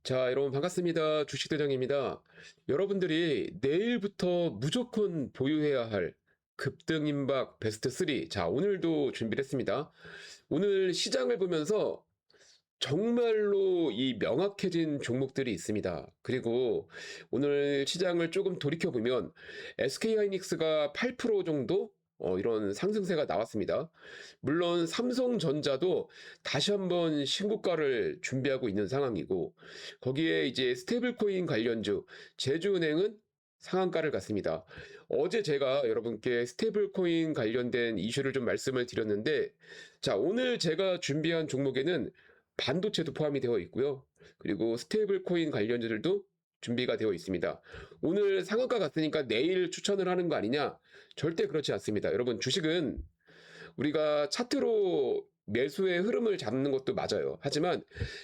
자, 여러분 반갑습니다. 주식대장입니다. 여러분들이 내일부터 무조건 보유해야 할 급등임박 베스트 3. 자, 오늘도 준비를 했습니다. 오늘 시장을 보면서 정말로 이 명확해진 종목들이 있습니다. 그리고 오늘 시장을 조금 돌이켜보면 SK하이닉스가 8% 정도 이런 상승세가 나왔습니다. 물론 삼성전자도 다시 한번 신고가를 준비하고 있는 상황이고, 거기에 이제 스테이블코인 관련주 제주은행은 상한가를 갔습니다. 어제 제가 여러분께 스테이블코인 관련된 이슈를 좀 말씀을 드렸는데, 자, 오늘 제가 준비한 종목에는 반도체도 포함이 되어 있고요. 그리고 스테이블코인 관련주들도 준비가 되어 있습니다. 오늘 상한가 갔으니까 내일 추천을 하는 거 아니냐? 절대 그렇지 않습니다. 여러분, 주식은 우리가 차트로 매수의 흐름을 잡는 것도 맞아요. 하지만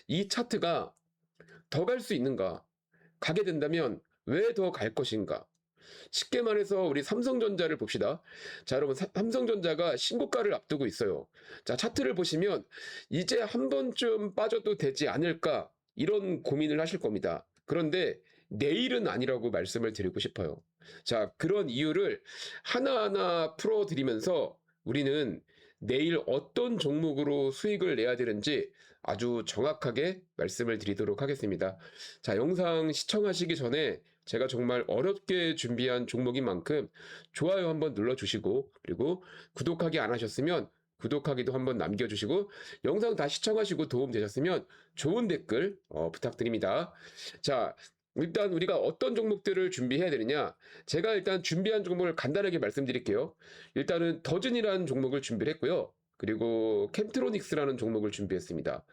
이 차트가 더 갈 수 있는가? 가게 된다면 왜 더 갈 것인가? 쉽게 말해서 우리 삼성전자를 봅시다. 자, 여러분, 삼성전자가 신고가를 앞두고 있어요. 자, 차트를 보시면 이제 한 번쯤 빠져도 되지 않을까? 이런 고민을 하실 겁니다. 그런데 내일은 아니라고 말씀을 드리고 싶어요. 자, 그런 이유를 하나하나 풀어드리면서 우리는 내일 어떤 종목으로 수익을 내야 되는지 아주 정확하게 말씀을 드리도록 하겠습니다. 자, 영상 시청하시기 전에 제가 정말 어렵게 준비한 종목인 만큼 좋아요 한번 눌러주시고, 그리고 구독하기 안 하셨으면 구독하기도 한번 남겨주시고, 영상 다 시청하시고 도움 되셨으면 좋은 댓글 부탁드립니다. 자, 일단 우리가 어떤 종목들을 준비해야 되느냐, 제가 일단 준비한 종목을 간단하게 말씀드릴게요. 일단은 더즌이라는 종목을 준비를 했고요. 그리고 캠트로닉스라는 종목을 준비했습니다.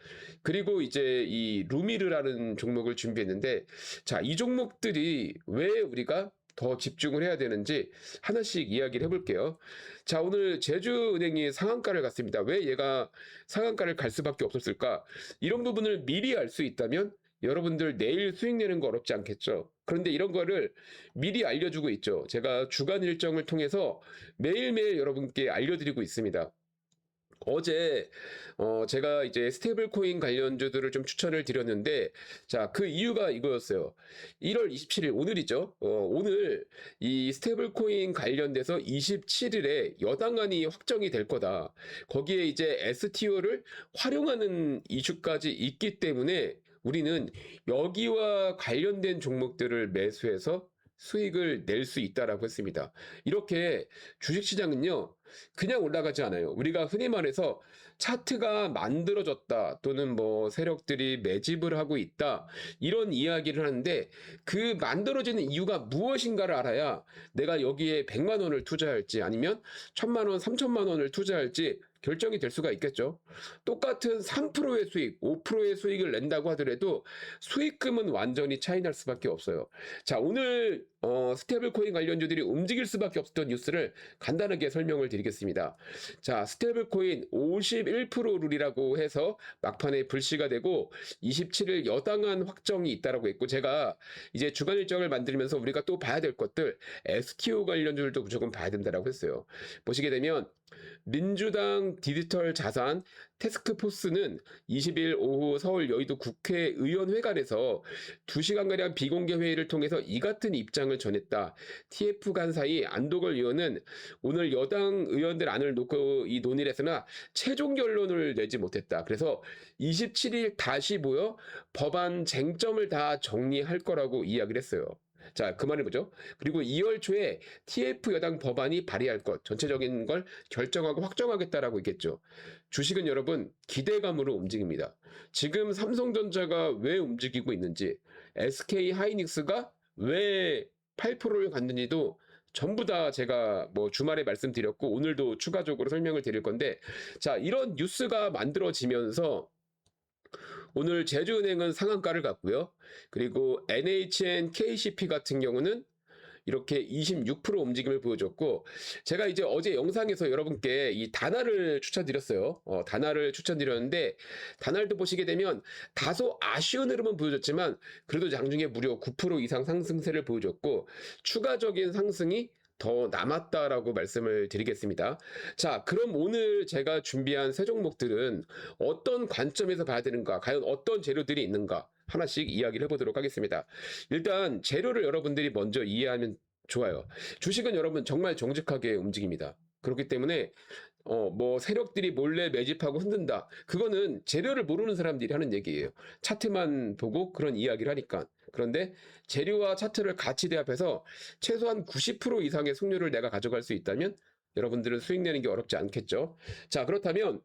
그리고 이제 이 루미르라는 종목을 준비했는데, 자, 이 종목들이 왜 우리가 더 집중을 해야 되는지 하나씩 이야기를 해볼게요. 자, 오늘 제주은행이 상한가를 갔습니다. 왜 얘가 상한가를 갈 수밖에 없었을까? 이런 부분을 미리 알 수 있다면 여러분들 내일 수익 내는 거 어렵지 않겠죠? 그런데 이런 거를 미리 알려주고 있죠. 제가 주간 일정을 통해서 매일매일 여러분께 알려드리고 있습니다. 어제 제가 이제 스테이블 코인 관련주들을 좀 추천을 드렸는데, 자, 그 이유가 이거였어요. 1월 27일 오늘이죠. 오늘 이 스테이블 코인 관련돼서 27일에 여당안이 확정이 될 거다. 거기에 이제 STO를 활용하는 이슈까지 있기 때문에 우리는 여기와 관련된 종목들을 매수해서 수익을 낼 수 있다라고 했습니다. 이렇게 주식시장은요, 그냥 올라가지 않아요. 우리가 흔히 말해서 차트가 만들어졌다, 또는 뭐 세력들이 매집을 하고 있다, 이런 이야기를 하는데, 그 만들어지는 이유가 무엇인가를 알아야 내가 여기에 100만 원을 투자할지 아니면 1000만 원, 3000만 원을 투자할지 결정이 될 수가 있겠죠. 똑같은 3%의 수익, 5%의 수익을 낸다고 하더라도 수익금은 완전히 차이 날 수밖에 없어요. 자, 오늘 스테이블 코인 관련주들이 움직일 수밖에 없었던 뉴스를 간단하게 설명을 드리겠습니다. 자, 스테이블 코인 51% 룰이라고 해서 막판에 불씨가 되고 27일 여당안 확정이 있다라고 했고, 제가 이제 주간 일정을 만들면서 우리가 또 봐야 될 것들, STO 관련주들도 무조건 봐야 된다라고 했어요. 보시게 되면 민주당 디지털 자산 태스크포스는 20일 오후 서울 여의도 국회의원회관에서 2시간가량 비공개 회의를 통해서 이 같은 입장을 전했다. TF 간사이 안도걸 의원은 오늘 여당 의원들 안을 놓고 이 논의를 했으나 최종 결론을 내지 못했다. 그래서 27일 다시 모여 법안 쟁점을 다 정리할 거라고 이야기를 했어요. 자, 그 말이 뭐죠? 그리고 2월 초에 TF 여당 법안이 발의할 것, 전체적인 걸 결정하고 확정하겠다라고 했겠죠. 주식은 여러분 기대감으로 움직입니다. 지금 삼성전자가 왜 움직이고 있는지, SK하이닉스가 왜 8%를 갔는지도 전부 다 제가 뭐 주말에 말씀드렸고 오늘도 추가적으로 설명을 드릴 건데, 자, 이런 뉴스가 만들어지면서 오늘 제주은행은 상한가를 갔고요. 그리고 NHN KCP 같은 경우는 이렇게 26% 움직임을 보여줬고, 제가 이제 어제 영상에서 여러분께 이 다나를 추천드렸어요. 다나를 추천드렸는데, 다나를 보시게 되면 다소 아쉬운 흐름은 보여줬지만 그래도 장중에 무려 9% 이상 상승세를 보여줬고, 추가적인 상승이 더 남았다라고 말씀을 드리겠습니다. 자, 그럼 오늘 제가 준비한 세 종목들은 어떤 관점에서 봐야 되는가, 과연 어떤 재료들이 있는가 하나씩 이야기를 해보도록 하겠습니다. 일단 재료를 여러분들이 먼저 이해하면 좋아요. 주식은 여러분 정말 정직하게 움직입니다. 그렇기 때문에 뭐 세력들이 몰래 매집하고 흔든다. 그거는 재료를 모르는 사람들이 하는 얘기예요. 차트만 보고 그런 이야기를 하니까. 그런데 재료와 차트를 같이 대합해서 최소한 90% 이상의 승률을 내가 가져갈 수 있다면 여러분들은 수익 내는 게 어렵지 않겠죠. 자, 그렇다면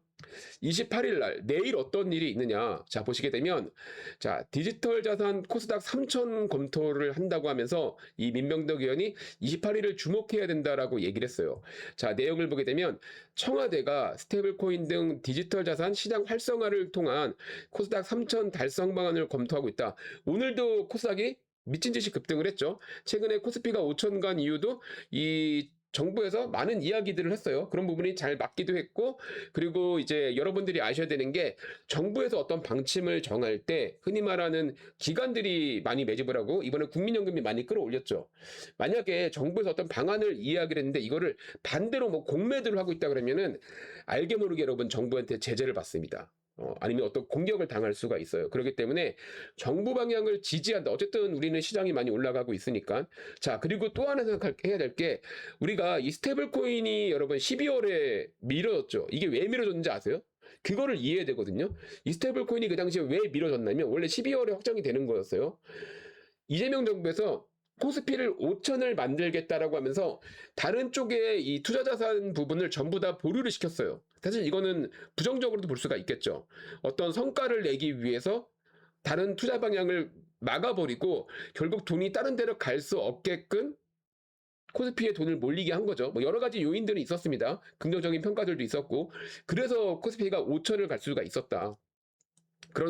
28일 날 내일 어떤 일이 있느냐. 자, 보시게 되면 자, 디지털 자산 코스닥 3천 검토를 한다고 하면서 이 민병덕 의원이 28일을 주목해야 된다라고 얘기를 했어요. 자, 내용을 보게 되면 청와대가 스테이블코인 등 디지털 자산 시장 활성화를 통한 코스닥 3천 달성 방안을 검토하고 있다. 오늘도 코스닥이 미친 듯이 급등을 했죠. 최근에 코스피가 5천 간 이유도 이 정부에서 많은 이야기들을 했어요. 그런 부분이 잘 맞기도 했고, 그리고 이제 여러분들이 아셔야 되는 게 정부에서 어떤 방침을 정할 때 흔히 말하는 기관들이 많이 매집을 하고 이번에 국민연금이 많이 끌어올렸죠. 만약에 정부에서 어떤 방안을 이야기를 했는데 이거를 반대로 뭐 공매도를 하고 있다 그러면은 알게 모르게 여러분 정부한테 제재를 받습니다. 아니면 어떤 공격을 당할 수가 있어요. 그렇기 때문에 정부 방향을 지지한다. 어쨌든 우리는 시장이 많이 올라가고 있으니까. 자, 그리고 또 하나 생각해야 될 게 우리가 이 스테이블 코인이 여러분 12월에 미뤄졌죠. 이게 왜 미뤄졌는지 아세요? 그거를 이해해야 되거든요. 이 스테이블 코인이 그 당시에 왜 미뤄졌냐면 원래 12월에 확정이 되는 거였어요. 이재명 정부에서 코스피를 5천을 만들겠다라고 하면서 다른 쪽에 이 투자자산 부분을 전부 다 보류를 시켰어요. 사실 이거는 부정적으로도 볼 수가 있겠죠. 어떤 성과를 내기 위해서 다른 투자 방향을 막아버리고 결국 돈이 다른 데로 갈 수 없게끔 코스피에 돈을 몰리게 한 거죠. 뭐 여러 가지 요인들이 있었습니다. 긍정적인 평가들도 있었고 그래서 코스피가 5천을 갈 수가 있었다.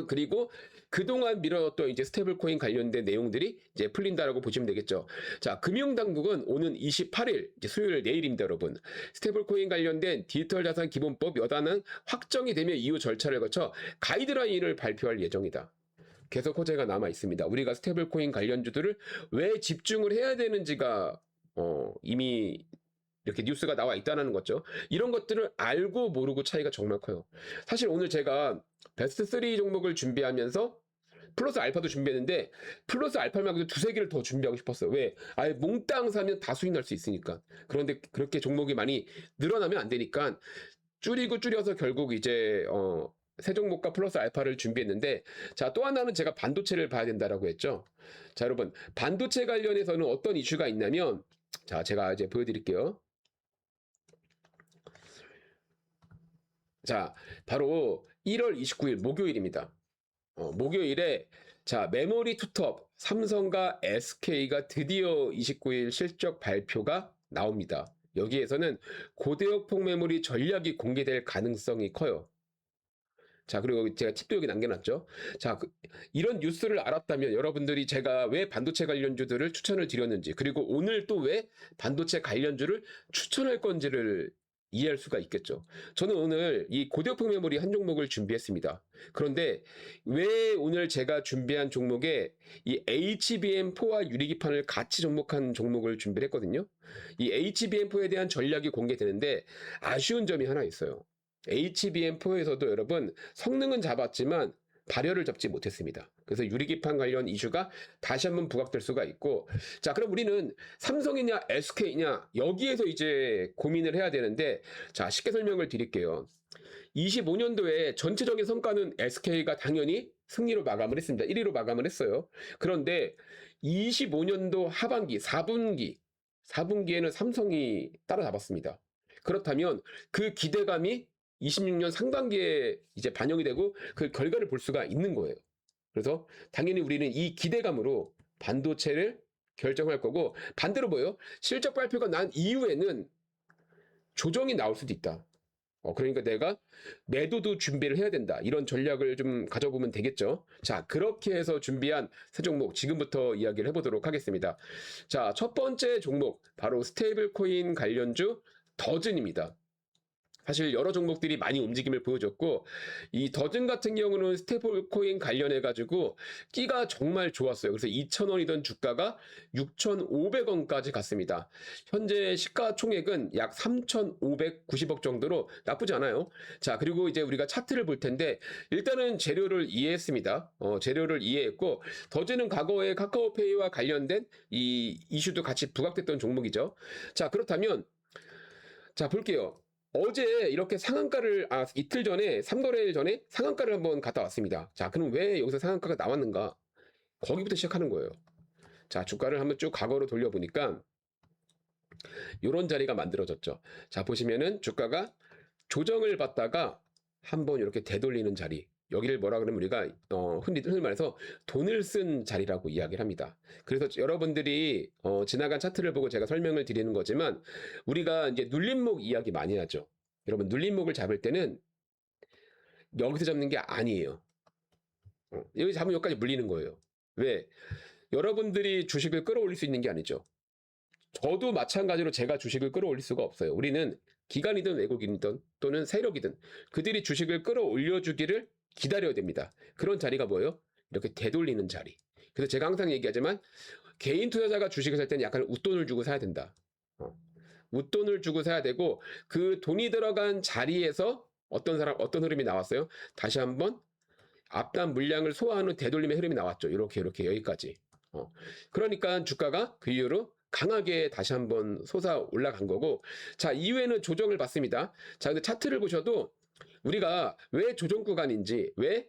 그리고 그동안 미뤄졌던 이제 스테이블 코인 관련된 내용들이 이제 풀린다라고 보시면 되겠죠. 자, 금융당국은 오는 28일, 이제 수요일 내일입니다, 여러분. 스테이블 코인 관련된 디지털 자산 기본법 여단은 확정이 되면 이후 절차를 거쳐 가이드라인을 발표할 예정이다. 계속 호재가 남아 있습니다. 우리가 스테이블 코인 관련주들을 왜 집중을 해야 되는지가 이미 이렇게 뉴스가 나와 있다는 거죠. 이런 것들을 알고 모르고 차이가 정말 커요. 사실 오늘 제가 베스트 3 종목을 준비하면서 플러스 알파도 준비했는데 플러스 알파 말고도 두세 개를 더 준비하고 싶었어요. 왜? 아예 몽땅 사면 다 수익 날 수 있으니까. 그런데 그렇게 종목이 많이 늘어나면 안 되니까 줄여서 결국 이제 세 종목과 플러스 알파를 준비했는데 자, 또 하나는 제가 반도체를 봐야 된다라고 했죠. 자, 여러분 반도체 관련해서는 어떤 이슈가 있냐면 자, 제가 이제 보여드릴게요. 자, 바로 1월 29일 목요일입니다. 목요일에 자, 메모리 투톱 삼성과 SK가 드디어 29일 실적 발표가 나옵니다. 여기에서는 고대역폭 메모리 전략이 공개될 가능성이 커요. 자, 그리고 제가 팁도 여기 남겨놨죠. 자, 이런 뉴스를 알았다면 여러분들이 제가 왜 반도체 관련주들을 추천을 드렸는지, 그리고 오늘 또 왜 반도체 관련주를 추천할 건지를 이해할 수가 있겠죠. 저는 오늘 이 고대역폭 메모리 한 종목을 준비했습니다. 그런데 왜 오늘 제가 준비한 종목에 이 HBM4와 유리기판을 같이 접목한 종목을 준비를 했거든요. 이 HBM4에 대한 전략이 공개되는데 아쉬운 점이 하나 있어요. HBM4에서도 여러분 성능은 잡았지만 발열을 잡지 못했습니다. 그래서 유리기판 관련 이슈가 다시 한번 부각될 수가 있고, 자, 그럼 우리는 삼성이냐 SK냐 여기에서 이제 고민을 해야 되는데, 자, 쉽게 설명을 드릴게요. 25년도에 전체적인 성과는 SK가 당연히 승리로 마감을 했습니다. 1위로 마감을 했어요. 그런데 25년도 하반기 4분기에는 삼성이 따라잡았습니다. 그렇다면 그 기대감이 26년 상반기에 이제 반영이 되고 그 결과를 볼 수가 있는 거예요. 그래서 당연히 우리는 이 기대감으로 반도체를 결정할 거고, 반대로 뭐예요? 실적 발표가 난 이후에는 조정이 나올 수도 있다. 그러니까 내가 매도도 준비를 해야 된다. 이런 전략을 좀 가져보면 되겠죠. 자, 그렇게 해서 준비한 세 종목 지금부터 이야기를 해보도록 하겠습니다. 자, 첫 번째 종목 바로 스테이블 코인 관련주 더즌입니다. 사실 여러 종목들이 많이 움직임을 보여줬고 이 더즌 같은 경우는 스테이블 코인 관련해 가지고 끼가 정말 좋았어요. 그래서 2,000원이던 주가가 6,500원까지 갔습니다. 현재 시가총액은 약 3,590억 정도로 나쁘지 않아요. 자, 그리고 이제 우리가 차트를 볼 텐데 일단은 재료를 이해했습니다. 재료를 이해했고 더즌은 과거에 카카오페이와 관련된 이 이슈도 같이 부각됐던 종목이죠. 자, 그렇다면 자, 볼게요. 어제 이렇게 상한가를, 이틀 전에, 3거래일 전에 상한가를 한번 갔다 왔습니다. 자, 그럼 왜 여기서 상한가가 나왔는가? 거기부터 시작하는 거예요. 자, 주가를 한번 쭉 과거로 돌려보니까 이런 자리가 만들어졌죠. 자, 보시면은 주가가 조정을 받다가 한번 이렇게 되돌리는 자리. 여기를 뭐라 그러면 우리가 흔히 말해서 돈을 쓴 자리라고 이야기를 합니다. 그래서 여러분들이 지나간 차트를 보고 제가 설명을 드리는 거지만 우리가 이제 눌림목 이야기 많이 하죠. 여러분 눌림목을 잡을 때는 여기서 잡는 게 아니에요. 여기 잡으면 여기까지 물리는 거예요. 왜? 여러분들이 주식을 끌어올릴 수 있는 게 아니죠. 저도 마찬가지로 제가 주식을 끌어올릴 수가 없어요. 우리는 기관이든 외국인이든 또는 세력이든 그들이 주식을 끌어올려주기를 기다려야 됩니다. 그런 자리가 뭐예요? 이렇게 되돌리는 자리. 그래서 제가 항상 얘기하지만 개인 투자자가 주식을 살 때는 약간 웃돈을 주고 사야 된다. 웃돈을 주고 사야 되고 그 돈이 들어간 자리에서 어떤 흐름이 나왔어요? 다시 한번 앞단 물량을 소화하는 되돌림의 흐름이 나왔죠. 이렇게 여기까지. 그러니까 주가가 그 이후로 강하게 다시 한번 솟아 올라간 거고 자 이후에는 조정을 받습니다. 자 근데 차트를 보셔도 우리가 왜 조정 구간인지 왜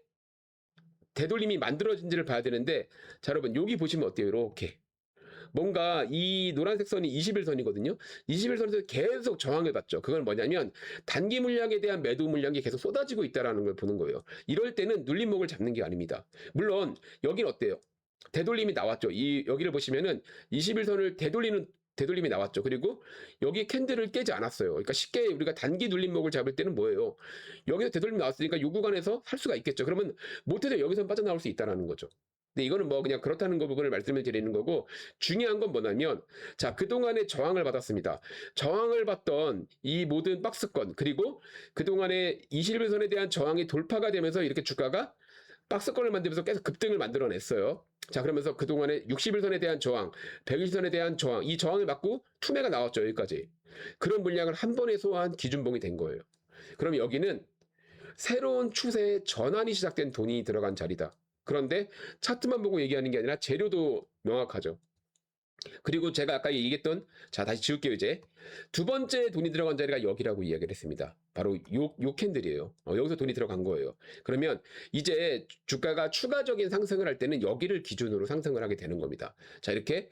되돌림이 만들어진지를 봐야 되는데 자 여러분 여기 보시면 어때요? 이렇게 뭔가 이 노란색 선이 21선이거든요. 21선에서 계속 저항을 받죠. 그건 뭐냐면 단기 물량에 대한 매도 물량이 계속 쏟아지고 있다는 걸 보는 거예요. 이럴 때는 눌림목을 잡는 게 아닙니다. 물론 여긴 어때요? 되돌림이 나왔죠. 여기를 보시면은 21선을 되돌림이 나왔죠. 그리고 여기 캔들을 깨지 않았어요. 그러니까 쉽게 우리가 단기 눌림목을 잡을 때는 뭐예요? 여기서 되돌림이 나왔으니까 이 구간에서 살 수가 있겠죠. 그러면 못해도 여기서 빠져나올 수 있다는 거죠. 근데 이거는 뭐 그냥 그렇다는 거 부분을 말씀을 드리는 거고 중요한 건 뭐냐면 자 그동안에 저항을 받았습니다. 저항을 받던 이 모든 박스권 그리고 그동안에 21선에 대한 저항이 돌파가 되면서 이렇게 주가가 박스권을 만들면서 계속 급등을 만들어냈어요. 자 그러면서 그동안에 61선에 대한 저항, 120선에 대한 저항 이 저항을 맞고 투매가 나왔죠. 여기까지. 그런 물량을 한 번에 소화한 기준봉이 된 거예요. 그럼 여기는 새로운 추세의 전환이 시작된 돈이 들어간 자리다. 그런데 차트만 보고 얘기하는 게 아니라 재료도 명확하죠. 그리고 제가 아까 얘기했던 자 다시 지울게요. 이제 두 번째 돈이 들어간 자리가 여기라고 이야기를 했습니다. 바로 요 캔들이에요. 여기서 돈이 들어간 거예요. 그러면 이제 주가가 추가적인 상승을 할 때는 여기를 기준으로 상승을 하게 되는 겁니다. 자 이렇게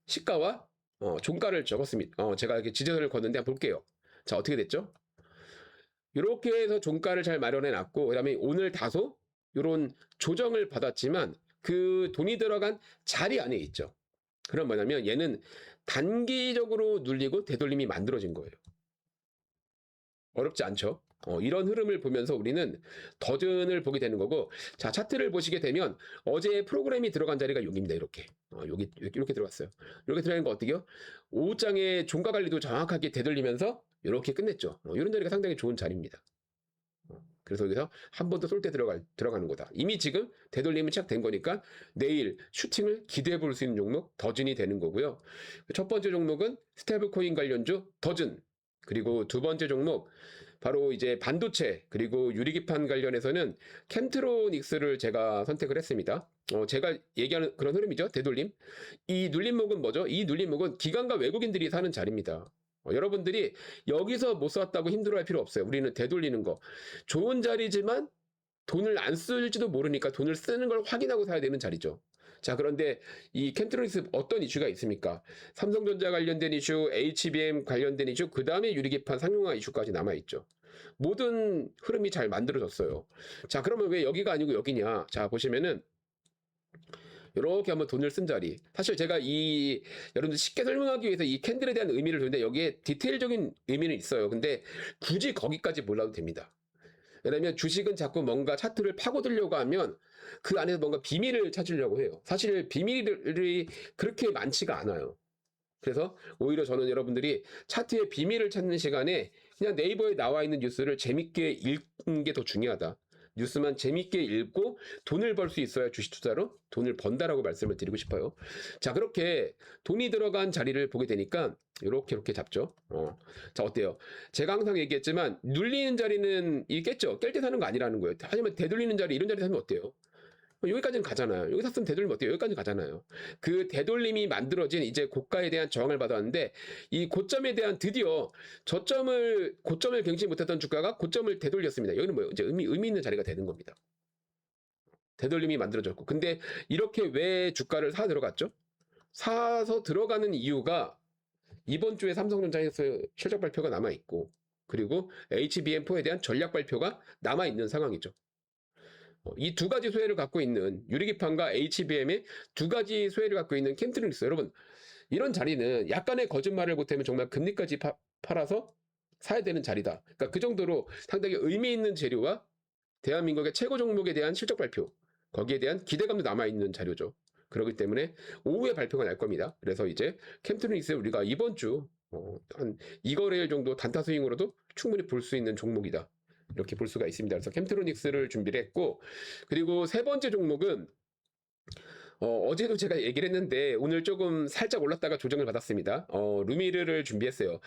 시가와 종가를 적었습니다. 제가 이렇게 지지선을 걷는데 한번 볼게요. 자 어떻게 됐죠? 이렇게 해서 종가를 잘 마련해 놨고 그다음에 오늘 다소 이런 조정을 받았지만 그 돈이 들어간 자리 안에 있죠. 그럼 뭐냐면 얘는 단기적으로 눌리고 되돌림이 만들어진 거예요. 어렵지 않죠? 이런 흐름을 보면서 우리는 더즌을 보게 되는 거고 자 차트를 보시게 되면 어제 프로그램이 들어간 자리가 여기입니다. 이렇게 여기 이렇게 들어갔어요. 이렇게 들어간 거 어떻게요? 오후장에 종가 관리도 정확하게 되돌리면서 이렇게 끝냈죠. 이런 자리가 상당히 좋은 자리입니다. 그래서 여기서 한 번 더 쏠 때 들어가는 거다. 이미 지금 되돌림은 시작된 거니까 내일 슈팅을 기대해 볼 수 있는 종목 더즌이 되는 거고요. 첫 번째 종목은 스테이블 코인 관련주 더즌. 그리고 두 번째 종목 바로 이제 반도체 그리고 유리기판 관련해서는 캠트로닉스를 제가 선택을 했습니다. 제가 얘기하는 그런 흐름이죠. 되돌림. 이 눌림목은 뭐죠? 이 눌림목은 기관과 외국인들이 사는 자리입니다. 여러분들이 여기서 못 샀다고 힘들어할 필요 없어요. 우리는 되돌리는 거. 좋은 자리지만 돈을 안 쓸지도 모르니까 돈을 쓰는 걸 확인하고 사야 되는 자리죠. 자, 그런데 이 캠트로닉스 어떤 이슈가 있습니까? 삼성전자 관련된 이슈, HBM 관련된 이슈, 그 다음에 유리기판 상용화 이슈까지 남아있죠. 모든 흐름이 잘 만들어졌어요. 자, 그러면 왜 여기가 아니고 여기냐? 자, 보시면은 이렇게 한번 돈을 쓴 자리. 사실 제가 여러분들 쉽게 설명하기 위해서 이 캔들에 대한 의미를 두는데 여기에 디테일적인 의미는 있어요. 근데 굳이 거기까지 몰라도 됩니다. 왜냐면 주식은 자꾸 뭔가 차트를 파고들려고 하면 그 안에서 뭔가 비밀을 찾으려고 해요. 사실 비밀이 그렇게 많지가 않아요. 그래서 오히려 저는 여러분들이 차트의 비밀을 찾는 시간에 그냥 네이버에 나와 있는 뉴스를 재밌게 읽는 게 더 중요하다. 뉴스만 재밌게 읽고 돈을 벌 수 있어야 주식 투자로 돈을 번다라고 말씀을 드리고 싶어요. 자, 그렇게 돈이 들어간 자리를 보게 되니까 이렇게 잡죠. 자, 어때요? 제가 항상 얘기했지만 눌리는 자리는 있겠죠. 깰 때 사는 거 아니라는 거예요. 하지만 되돌리는 자리, 이런 자리 사면 어때요? 여기까지는 가잖아요. 여기 샀으면 되돌리면 어때요? 여기까지 가잖아요. 그 되돌림이 만들어진 이제 고가에 대한 저항을 받았는데, 이 고점에 대한 드디어 고점을 경치 못했던 주가가 고점을 되돌렸습니다. 여기는 뭐예요? 이제 의미 있는 자리가 되는 겁니다. 되돌림이 만들어졌고. 근데 이렇게 왜 주가를 사 들어갔죠? 사서 들어가는 이유가 이번 주에 삼성전자에서 실적 발표가 남아있고, 그리고 HBM4에 대한 전략 발표가 남아있는 상황이죠. 이 두 가지 소외를 갖고 있는 유리기판과 HBM의 두 가지 소외를 갖고 있는 캠트리닉스, 여러분, 이런 자리는 약간의 거짓말을 보태면 정말 금리까지 팔아서 사야 되는 자리다. 그러니까 그 정도로 상당히 의미 있는 재료와 대한민국의 최고 종목에 대한 실적 발표, 거기에 대한 기대감도 남아있는 자료죠. 그렇기 때문에 오후에 발표가 날 겁니다. 그래서 이제 캠트리닉스 우리가 이번 주 한 2거래일 정도 단타 스윙으로도 충분히 볼 수 있는 종목이다. 이렇게 볼 수가 있습니다. 그래서 캠트로닉스를 준비를 했고, 그리고 세 번째 종목은 어제도 제가 얘기를 했는데 오늘 조금 살짝 올랐다가 조정을 받았습니다. 루미르를 준비했어요.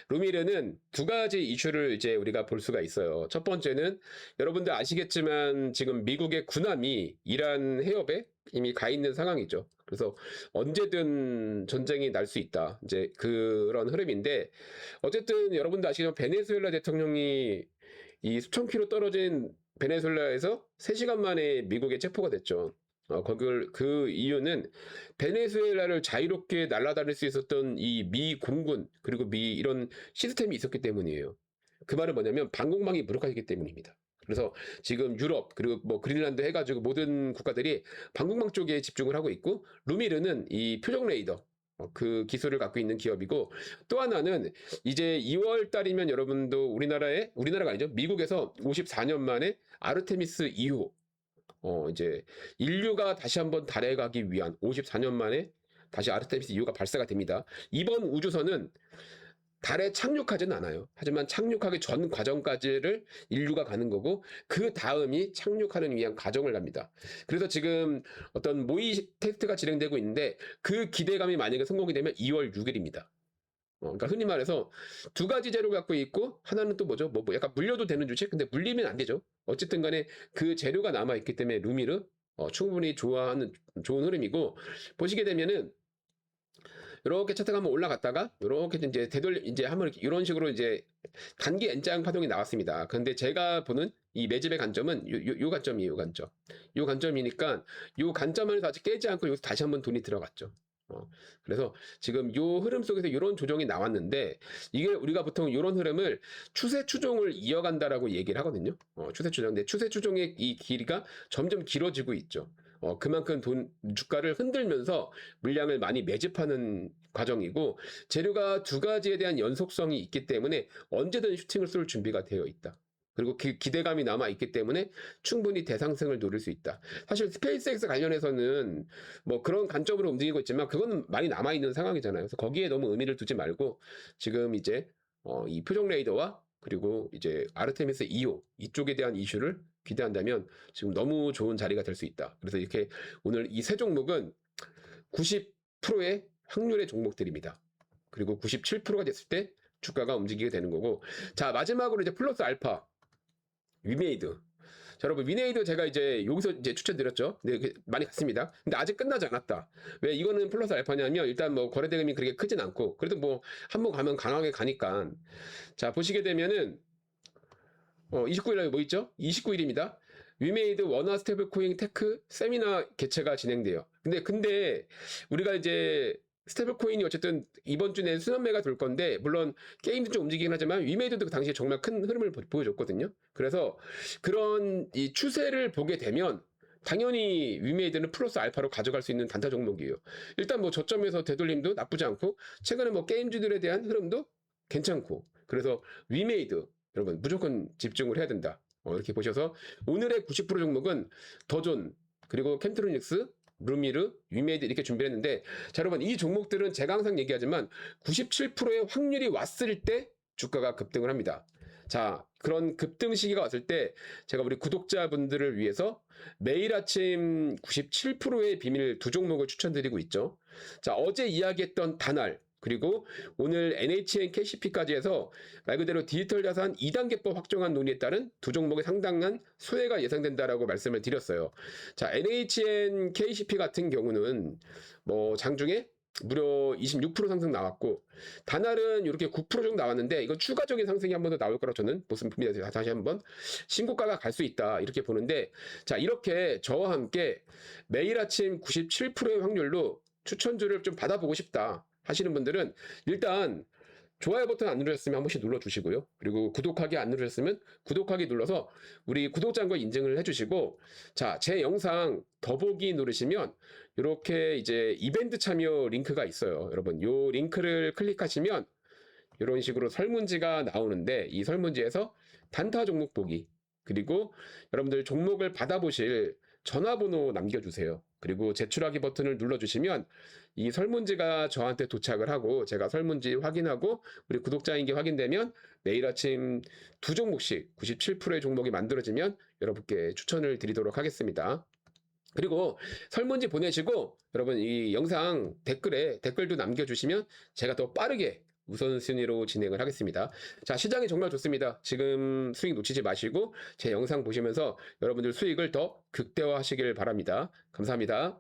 루미르는 두 가지 이슈를 이제 우리가 볼 수가 있어요. 첫 번째는 여러분들 아시겠지만 지금 미국의 군함이 이란 해협에 이미 가 있는 상황이죠. 그래서 언제든 전쟁이 날 수 있다. 이제 그런 흐름인데, 어쨌든 여러분들 아시겠지만 베네수엘라 대통령이 이 수천 킬로 떨어진 베네수엘라에서 3시간 만에 미국에 체포가 됐죠. 그 이유는 베네수엘라를 자유롭게 날아다닐 수 있었던 이 미 공군, 그리고 미 이런 시스템이 있었기 때문이에요. 그 말은 뭐냐면 방공망이 무력화했기 때문입니다. 그래서 지금 유럽, 그리고 뭐 그린란드 해가지고 모든 국가들이 방공망 쪽에 집중을 하고 있고, 루미르는 이 표적 레이더, 그 기술을 갖고 있는 기업이고, 또 하나는 이제 2월 달이면 여러분도 우리나라가 아니죠. 미국에서 54년 만에 아르테미스 2호, 이제 인류가 다시 한번 달에 가기 위한 54년 만에 다시 아르테미스 2호가 발사가 됩니다. 이번 우주선은 달에 착륙하지는 않아요. 하지만 착륙하기 전 과정까지를 인류가 가는 거고, 그 다음이 착륙하는 위한 과정을 갑니다. 그래서 지금 어떤 모의 테스트가 진행되고 있는데, 그 기대감이 만약에 성공이 되면 2월 6일입니다. 그러니까 흔히 말해서 두 가지 재료를 갖고 있고, 하나는 또 뭐죠? 뭐 약간 물려도 되는 주식? 근데 물리면 안 되죠. 어쨌든 간에 그 재료가 남아있기 때문에 루미르 충분히 좋아하는 좋은 흐름이고, 보시게 되면은 이렇게 차트가 한번 올라갔다가 이렇게 이제 이제 한번 이런 식으로 이제 단기 N자형 파동이 나왔습니다. 근데 제가 보는 이 매집의 관점은 요 관점이에요, 관점. 요 관점이니까 요 관점을 아직 깨지 않고 여기서 다시 한번 돈이 들어갔죠. 그래서 지금 요 흐름 속에서 이런 조정이 나왔는데, 이게 우리가 보통 이런 흐름을 추세 추종을 이어간다라고 얘기를 하거든요. 추세 추종. 근데 추세 추종의 이 길이가 점점 길어지고 있죠. 그만큼 주가를 흔들면서 물량을 많이 매집하는 과정이고, 재료가 두 가지에 대한 연속성이 있기 때문에 언제든 슈팅을 쏠 준비가 되어 있다. 그리고 그 기대감이 남아있기 때문에 충분히 대상승을 노릴 수 있다. 사실 스페이스X 관련해서는 뭐 그런 관점으로 움직이고 있지만 그거는 많이 남아있는 상황이잖아요. 그래서 거기에 너무 의미를 두지 말고 지금 이제 이 표적 레이더와 그리고 이제 아르테미스 2호 이쪽에 대한 이슈를 기대한다면 지금 너무 좋은 자리가 될 수 있다. 그래서 이렇게 오늘 이 세 종목은 90%의 확률의 종목들입니다. 그리고 97%가 됐을 때 주가가 움직이게 되는 거고, 자, 마지막으로 이제 플러스 알파 위메이드. 자, 여러분, 위메이드 제가 이제 여기서 이제 추천드렸죠. 근데 많이 갔습니다. 근데 아직 끝나지 않았다. 왜 이거는 플러스 알파냐면, 일단 뭐 거래 대금이 그렇게 크진 않고, 그래도 뭐 한번 가면 강하게 가니까. 자, 보시게 되면은 29일날 뭐 있죠? 29일입니다. 위메이드 원화 스테이블 코인 테크 세미나 개최가 진행돼요. 근데 우리가 이제 스테이블 코인이 어쨌든 이번 주 내에 순환매가 돌 건데, 물론 게임도 좀 움직이긴 하지만 위메이드도 그 당시에 정말 큰 흐름을 보여줬거든요. 그래서 그런 이 추세를 보게 되면 당연히 위메이드는 플러스 알파로 가져갈 수 있는 단타 종목이에요. 일단 뭐 저점에서 되돌림도 나쁘지 않고, 최근에 뭐 게임주들에 대한 흐름도 괜찮고, 그래서 위메이드 여러분 무조건 집중을 해야 된다. 이렇게 보셔서 오늘의 90% 종목은 더존, 그리고 캠트로닉스, 루미르, 위메이드 이렇게 준비를 했는데, 자, 여러분 이 종목들은 제가 항상 얘기하지만 97%의 확률이 왔을 때 주가가 급등을 합니다. 자, 그런 급등 시기가 왔을 때 제가 우리 구독자분들을 위해서 매일 아침 97%의 비밀 두 종목을 추천드리고 있죠. 자, 어제 이야기했던 다날, 그리고 오늘 NHN KCP까지 해서 말 그대로 디지털 자산 2단계법 확정한 논의에 따른 두 종목의 상당한 수혜가 예상된다라고 말씀을 드렸어요. 자, NHN KCP 같은 경우는 뭐 장중에 무려 26% 상승 나왔고, 다날은 이렇게 9% 정도 나왔는데 이건 추가적인 상승이 한 번 더 나올 거라고 저는 보습니다. 다시 한번 신고가가 갈 수 있다 이렇게 보는데, 자, 이렇게 저와 함께 매일 아침 97%의 확률로 추천주를 좀 받아보고 싶다 하시는 분들은 일단 좋아요 버튼 안 누르셨으면 한 번씩 눌러주시고요. 그리고 구독하기 안 누르셨으면 구독하기 눌러서 우리 구독자인 거 인증을 해주시고, 자, 제 영상 더보기 누르시면 이렇게 이제 이벤트 참여 링크가 있어요. 여러분, 요 링크를 클릭하시면 이런 식으로 설문지가 나오는데, 이 설문지에서 단타 종목 보기, 그리고 여러분들 종목을 받아보실 전화번호 남겨주세요. 그리고 제출하기 버튼을 눌러주시면 이 설문지가 저한테 도착을 하고, 제가 설문지 확인하고 우리 구독자인 게 확인되면 매일 아침 두 종목씩 97%의 종목이 만들어지면 여러분께 추천을 드리도록 하겠습니다. 그리고 설문지 보내시고 여러분 이 영상 댓글에 댓글도 남겨주시면 제가 더 빠르게 우선순위로 진행을 하겠습니다. 자, 시장이 정말 좋습니다. 지금 수익 놓치지 마시고 제 영상 보시면서 여러분들 수익을 더 극대화하시길 바랍니다. 감사합니다.